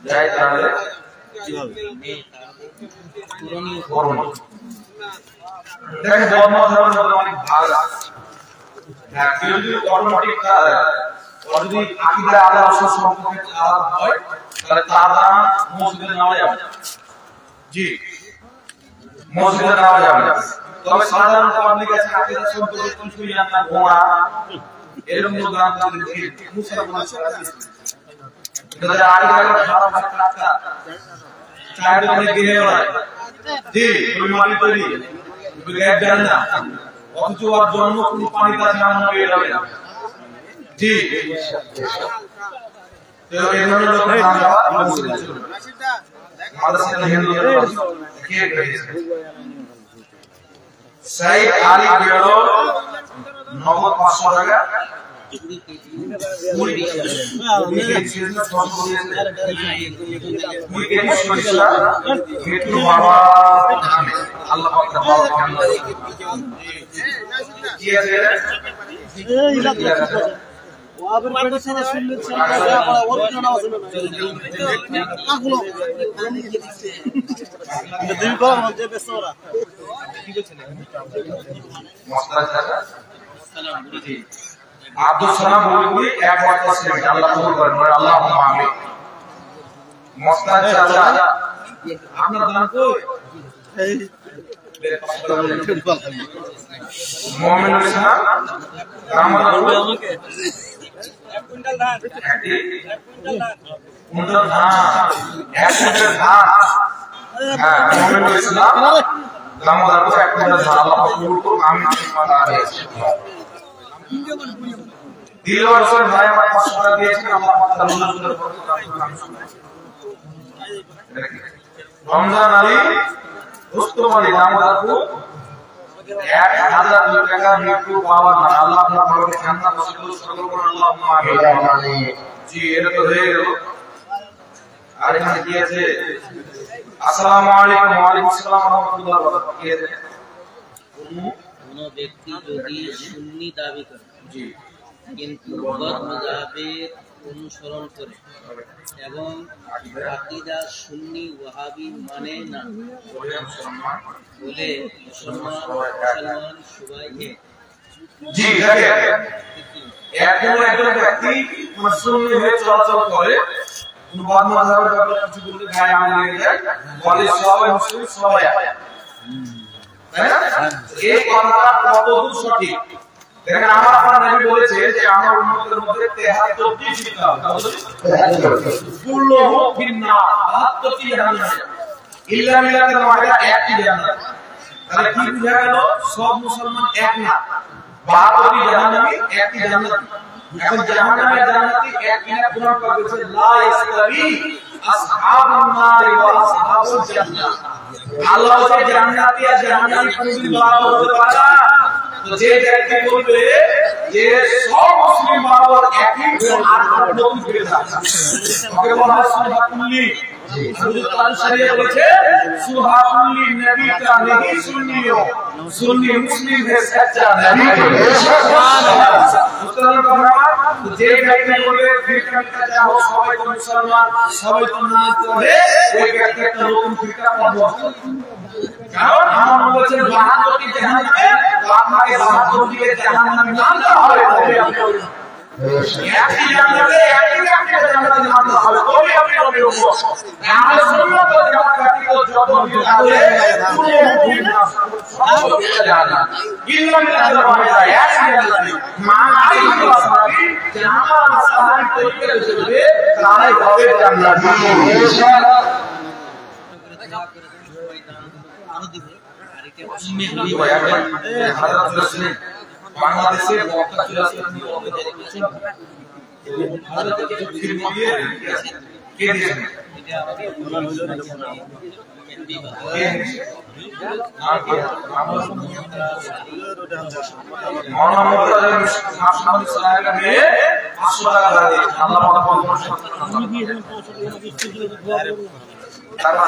যায় তাহলে দেখেন ধর্ম ধর্মের মধ্যে অনেক ভাগ আছে। হ্যাঁ, কেউ যদি অটোমেটিক যদি আকীদা আলাদা আসল সম্পর্কে আলাদা হয় তাহলে তার নাম মসজিদে নেওয়া যাবে। জি, মসজিদে নেওয়া যাবে। তবে সাধারণ পাবলিক আছে আকীদা সম্পর্কে কিছুই জানে না, গোঁড়া এরকম নাম তাদেরকে মুসলমান ছাড়া কিন্তু আকীদা খারাপ একটা চায়ের দোকানে গিয়ে হয়। জি, ওই মাটি তৈরি গ্যাপ দেন না, অথচ ওর জন্ম কোনো পানি কাছে নাম হয়ে যাবে। জি, তো এই ধরনের লোক মাদ্রাসা হিন্দু কে করেছে সাইদ আলী গেলো নগদ 500 টাকা আব্দুল সালাম বলি এক ওয়াক্ত ছিলেন, আল্লাহ কবুল করেন, আল্লাহুম্মা আমিন। মসনাদ চাচা আপনার দান কই? মুমিনুল ইসলাম রামাদান আমাকে 1 কুইন্টাল ধান, 1 কুইন্টাল ধান, 1 কুইন্টাল ধান। হ্যাঁ, মুমিনুল ইসলাম রামাদান 1 কুইন্টাল ধান, আল্লাহ কবুল করুন, আমিন। দিলওয়ার হোসেন ভাই আমার 500 টাকা দিয়েছেন, আল্লাহ তাআলা রমজানের বরকত দান করুন। রমজান আলী রুস্তমালী রামাদানপুর 1000 টাকা মৃত্যু পাওয়ার না, আল্লাহ আপনার বরকত জান্নাত নসিব করুন, আল্লাহুম্মা আমিন। জি, এটা তো হয়ে গেল। আর এখানে কি আছে? আসসালামু আলাইকুম। ওয়া আলাইকুম আসসালাম ওয়া রাহমাতুল্লাহি ওয়া বারাকাতুহু। কোন ব্যক্তি যদি সুন্নি দাবি করে জি কিন্তু বদ মাযহাবের অনুসরণ করে এবং আকীদা সুন্নি ওয়াহাবি মানে না বলে মুসলমান সবাইকে জি দেখেন, একজন ব্যক্তি সুন্নি হয়ে চলাচল করে, কোন বদ মাযহাবের ব্যাপারে কিছু বলতে গায়ে আঙুল দিয়ে যায়, বলে সবাই মুসলিম সবাই এক। এই কথাটা কতদূর সঠিক? দেখেন, আমার আপনার নবী বলেছে যে আমার উম্মতের মধ্যে 73টি ফিতনা হবে, কুল্লুহু ফিন্নার, 72টি জাহান্নামে, ইল্লা মিল্লাতুল ওয়াহিদা, একটি জান্নাত। তাহলে কি বুঝা গেল? সব মুসলমান এক না, 72টি জাহান্নামী, একটি জান্নাতি। এখন জাহান্নামে জান্নাতি এক কিনা কোরআন পাক বলেছে লা ইসতাবি আসহাবুন নার ওয়া আসহাবুল জান্নাহ। আল্লাহ বলে জান্নাতি আর জাহান্নামী কোনদিন বরাবর হতে পারে না। তো যে ব্যক্তি বলবে যে সব মুসলিম বরাবর একই, আর নতুন ফিরে যাচ্ছে, ওকে বলা হয় সুবহানাল্লাহ। হুজুর কোরআন শরীফে বলেছে সুবহানাল্লাহ নবী কা नहीं सुन्नियो सुन्नी मुस्लिम है सच्चा नबी के सुবহানাল্লাহ। মুসলমান বাবা যে ব্যক্তি বলবে ফিরকা চাও সবাই তো মুসলমান, সবাই তো নামাজ পড়ে, ওই ব্যক্তি একটা নতুন ফিরকা পড়বে। কারণ আমার নবী বলেছেন 72টি জাহান্নামে, তো আপনাকে 72টি জাহান্নামে নামতে হবে। একই জান্নাতে একই জান্নাতে নামতে হবে, তবেই আপনি নবী হবো। নাহলে সুন্নাত ওয়াল জামাত ব্যতীত যত বিদআত আছে পুরো বিদআত সব জাহান্নাম। ইল্লা মিল্লাতুল ওয়াহিদা, একই জান্নাত। মান আলাইহি ওয়াসাল্লাম জামাত সাহাবী তরিকা চলবে, তারাই হবে জান্নাতি ইনশাআল্লাহ। বাংলাদেশে বক্তা ছিল কে দিয়েছেন? তারপর